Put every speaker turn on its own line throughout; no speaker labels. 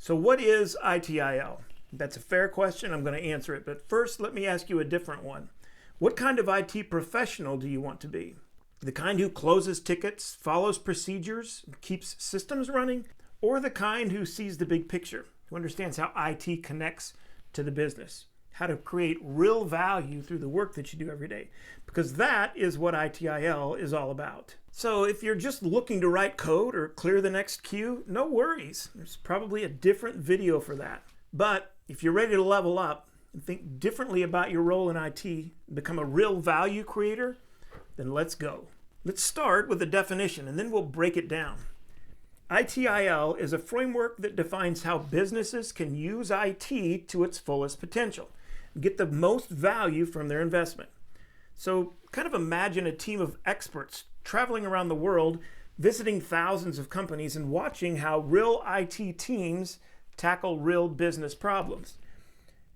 So what is ITIL? That's a fair question. I'm going to answer it. But first, let me ask you a different one. What kind of IT professional do you want to be? The kind who closes tickets, follows procedures, keeps systems running, or the kind who sees the big picture, who understands how IT connects to the business, how to create real value through the work that you do every day? Because that is what ITIL is all about. So if you're just looking to write code or clear the next queue, no worries. There's probably a different video for that. But if you're ready to level up and think differently about your role in IT, become a real value creator, then let's go. Let's start with a definition and then we'll break it down. ITIL is a framework that defines how businesses can use IT to its fullest potential, get the most value from their investment. So kind of imagine a team of experts traveling around the world, visiting thousands of companies and watching how real IT teams tackle real business problems.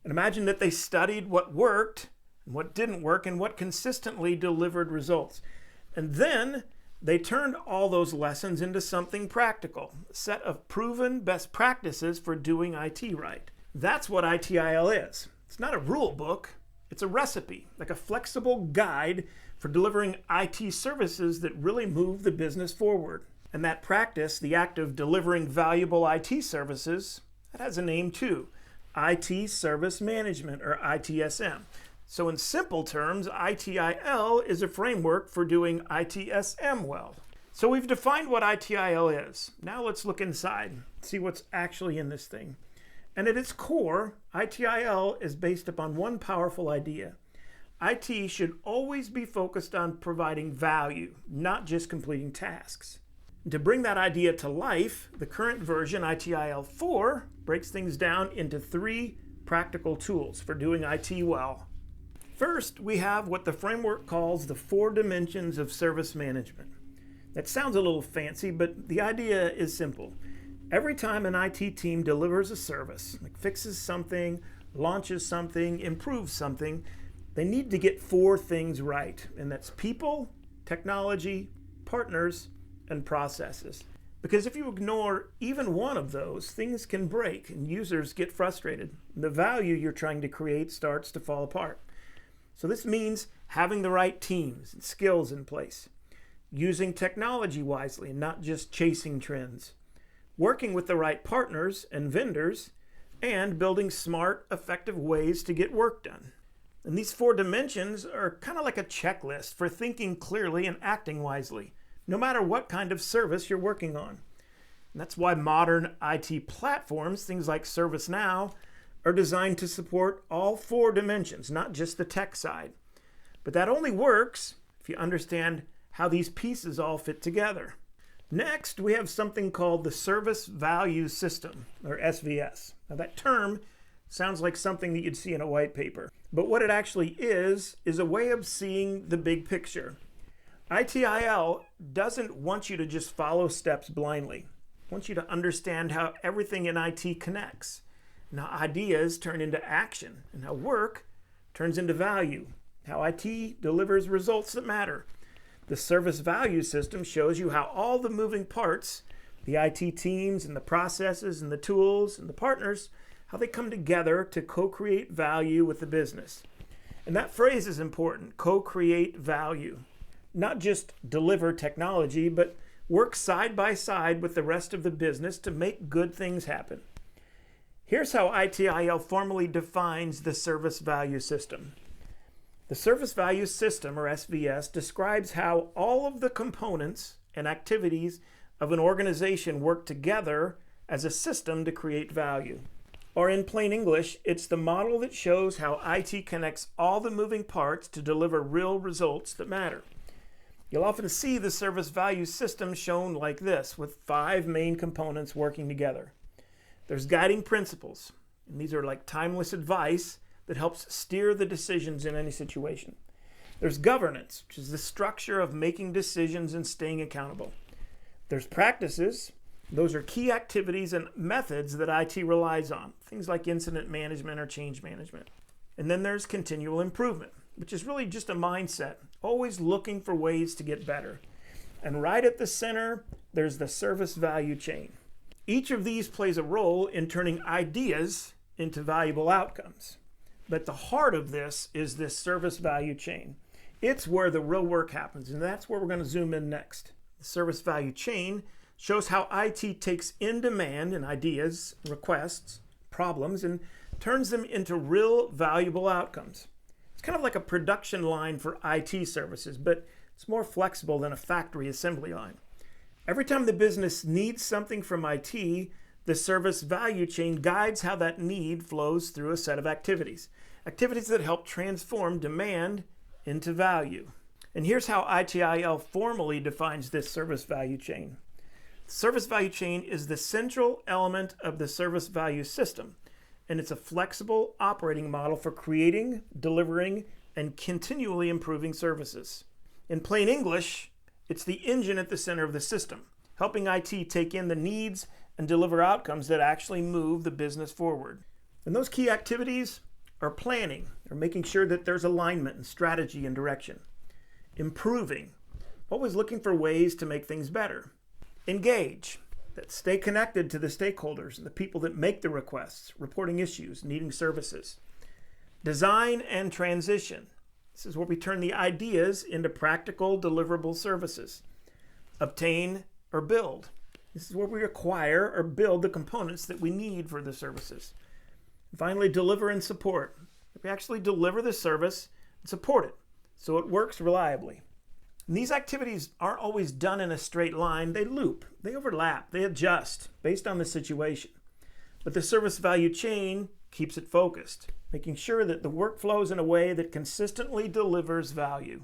And imagine that they studied what worked and what didn't work and what consistently delivered results. And then they turned all those lessons into something practical, a set of proven best practices for doing IT right. That's what ITIL is. It's not a rule book, it's a recipe, like a flexible guide for delivering IT services that really move the business forward. And that practice, the act of delivering valuable IT services, that has a name too, IT Service Management, or ITSM. So in simple terms, ITIL is a framework for doing ITSM well. So we've defined what ITIL is. Now let's look inside, see what's actually in this thing. And at its core, ITIL is based upon one powerful idea. IT should always be focused on providing value, not just completing tasks. And to bring that idea to life, the current version, ITIL 4, breaks things down into 3 practical tools for doing IT well. First, we have what the framework calls the 4 dimensions of service management. That sounds a little fancy, but the idea is simple. Every time an IT team delivers a service, like fixes something, launches something, improves something, they need to get 4 things right, and that's people, technology, partners, and processes. Because if you ignore even one of those, things can break and users get frustrated. The value you're trying to create starts to fall apart. So this means having the right teams and skills in place, using technology wisely and not just chasing trends, working with the right partners and vendors, and building smart, effective ways to get work done. And these 4 dimensions are kind of like a checklist for thinking clearly and acting wisely, no matter what kind of service you're working on. And that's why modern IT platforms, things like ServiceNow, are designed to support all 4 dimensions, not just the tech side. But that only works if you understand how these pieces all fit together. Next, we have something called the Service Value System, or SVS. Now that term sounds like something that you'd see in a white paper. But what it actually is a way of seeing the big picture. ITIL doesn't want you to just follow steps blindly. It wants you to understand how everything in IT connects, and how ideas turn into action, and how work turns into value, how IT delivers results that matter. The Service Value System shows you how all the moving parts, the IT teams and the processes and the tools and the partners, how they come together to co-create value with the business. And that phrase is important, co-create value. Not just deliver technology, but work side by side with the rest of the business to make good things happen. Here's how ITIL formally defines the Service Value System. The Service Value System, or SVS, describes how all of the components and activities of an organization work together as a system to create value. Or in plain English, it's the model that shows how IT connects all the moving parts to deliver real results that matter. You'll often see the Service Value System shown like this, with 5 main components working together. There's guiding principles, and these are like timeless advice that helps steer the decisions in any situation. There's governance, which is the structure of making decisions and staying accountable. There's practices. Those are key activities and methods that IT relies on, things like incident management or change management. And then there's continual improvement, which is really just a mindset, always looking for ways to get better. And right at the center, there's the service value chain. Each of these plays a role in turning ideas into valuable outcomes. But the heart of this is this service value chain. It's where the real work happens, and that's where we're going to zoom in next. The service value chain shows how IT takes in demand and ideas, requests, problems, and turns them into real valuable outcomes. It's kind of like a production line for IT services, but it's more flexible than a factory assembly line. Every time the business needs something from IT, the service value chain guides how that need flows through a set of activities. Activities that help transform demand into value. And here's how ITIL formally defines this service value chain. The service value chain is the central element of the service value system, and it's a flexible operating model for creating, delivering, and continually improving services. In plain English, it's the engine at the center of the system, helping IT take in the needs and deliver outcomes that actually move the business forward. And those key activities are planning, or making sure that there's alignment and strategy and direction. Improving, always looking for ways to make things better. Engage, that stay connected to the stakeholders and the people that make the requests, reporting issues, needing services. Design and transition. This is where we turn the ideas into practical, deliverable services. Obtain or build. This is where we acquire or build the components that we need for the services. And finally, deliver and support. We actually deliver the service and support it so it works reliably. And these activities aren't always done in a straight line. They loop, they overlap, they adjust based on the situation. But the service value chain keeps it focused, making sure that the work flows in a way that consistently delivers value.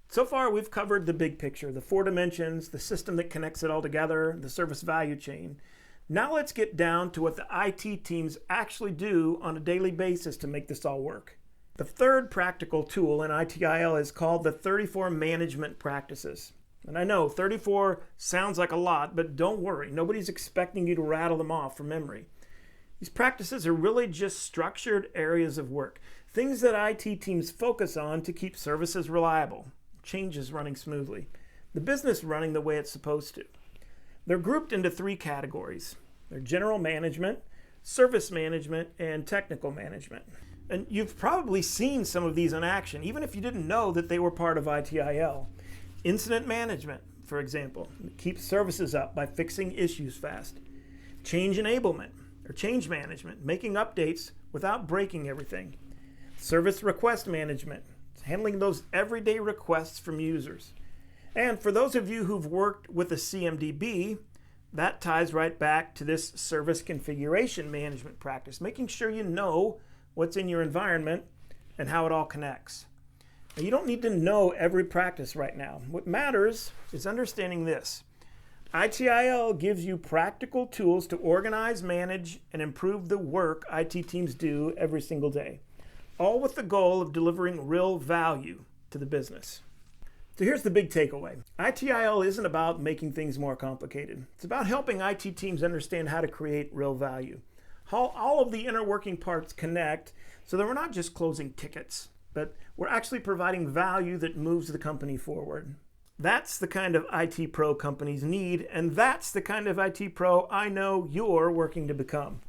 So far, we've covered the big picture, the 4 dimensions, the system that connects it all together, the service value chain. Now let's get down to what the IT teams actually do on a daily basis to make this all work. The third practical tool in ITIL is called the 34 Management Practices. And I know 34 sounds like a lot, but don't worry, nobody's expecting you to rattle them off from memory. These practices are really just structured areas of work, things that IT teams focus on to keep services reliable, changes running smoothly, the business running the way it's supposed to. They're grouped into 3 categories. They're general management, service management, and technical management. And you've probably seen some of these in action, even if you didn't know that they were part of ITIL. Incident management, for example, keeps services up by fixing issues fast. Change enablement, or change management, making updates without breaking everything. Service request management, handling those everyday requests from users. And for those of you who've worked with a CMDB, that ties right back to this service configuration management practice, making sure you know what's in your environment and how it all connects. Now, you don't need to know every practice right now. What matters is understanding this. ITIL gives you practical tools to organize, manage, and improve the work IT teams do every single day, all with the goal of delivering real value to the business. So here's the big takeaway. ITIL isn't about making things more complicated. It's about helping IT teams understand how to create real value, how all of the inner working parts connect so that we're not just closing tickets, but we're actually providing value that moves the company forward. That's the kind of IT pro companies need, and that's the kind of IT pro I know you're working to become.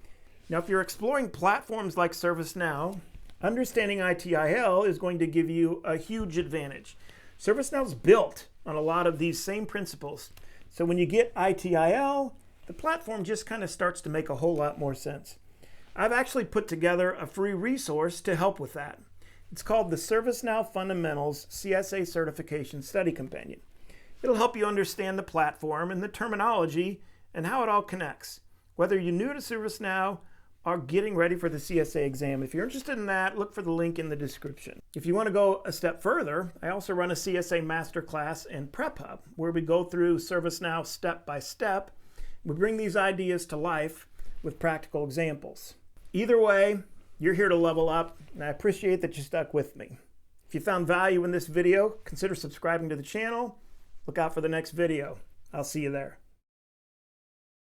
Now, if you're exploring platforms like ServiceNow, understanding ITIL is going to give you a huge advantage. ServiceNow's built on a lot of these same principles. So when you get ITIL, the platform just kind of starts to make a whole lot more sense. I've actually put together a free resource to help with that. It's called the ServiceNow Fundamentals CSA Certification Study Companion. It'll help you understand the platform and the terminology and how it all connects, whether you're new to ServiceNow or getting ready for the CSA exam. If you're interested in that, look for the link in the description. If you want to go a step further, I also run a CSA Masterclass and Prep Hub, where we go through ServiceNow step by step. We bring these ideas to life with practical examples. Either way, you're here to level up, and I appreciate that you stuck with me. If you found value in this video, consider subscribing to the channel. Look out for the next video. I'll see you there.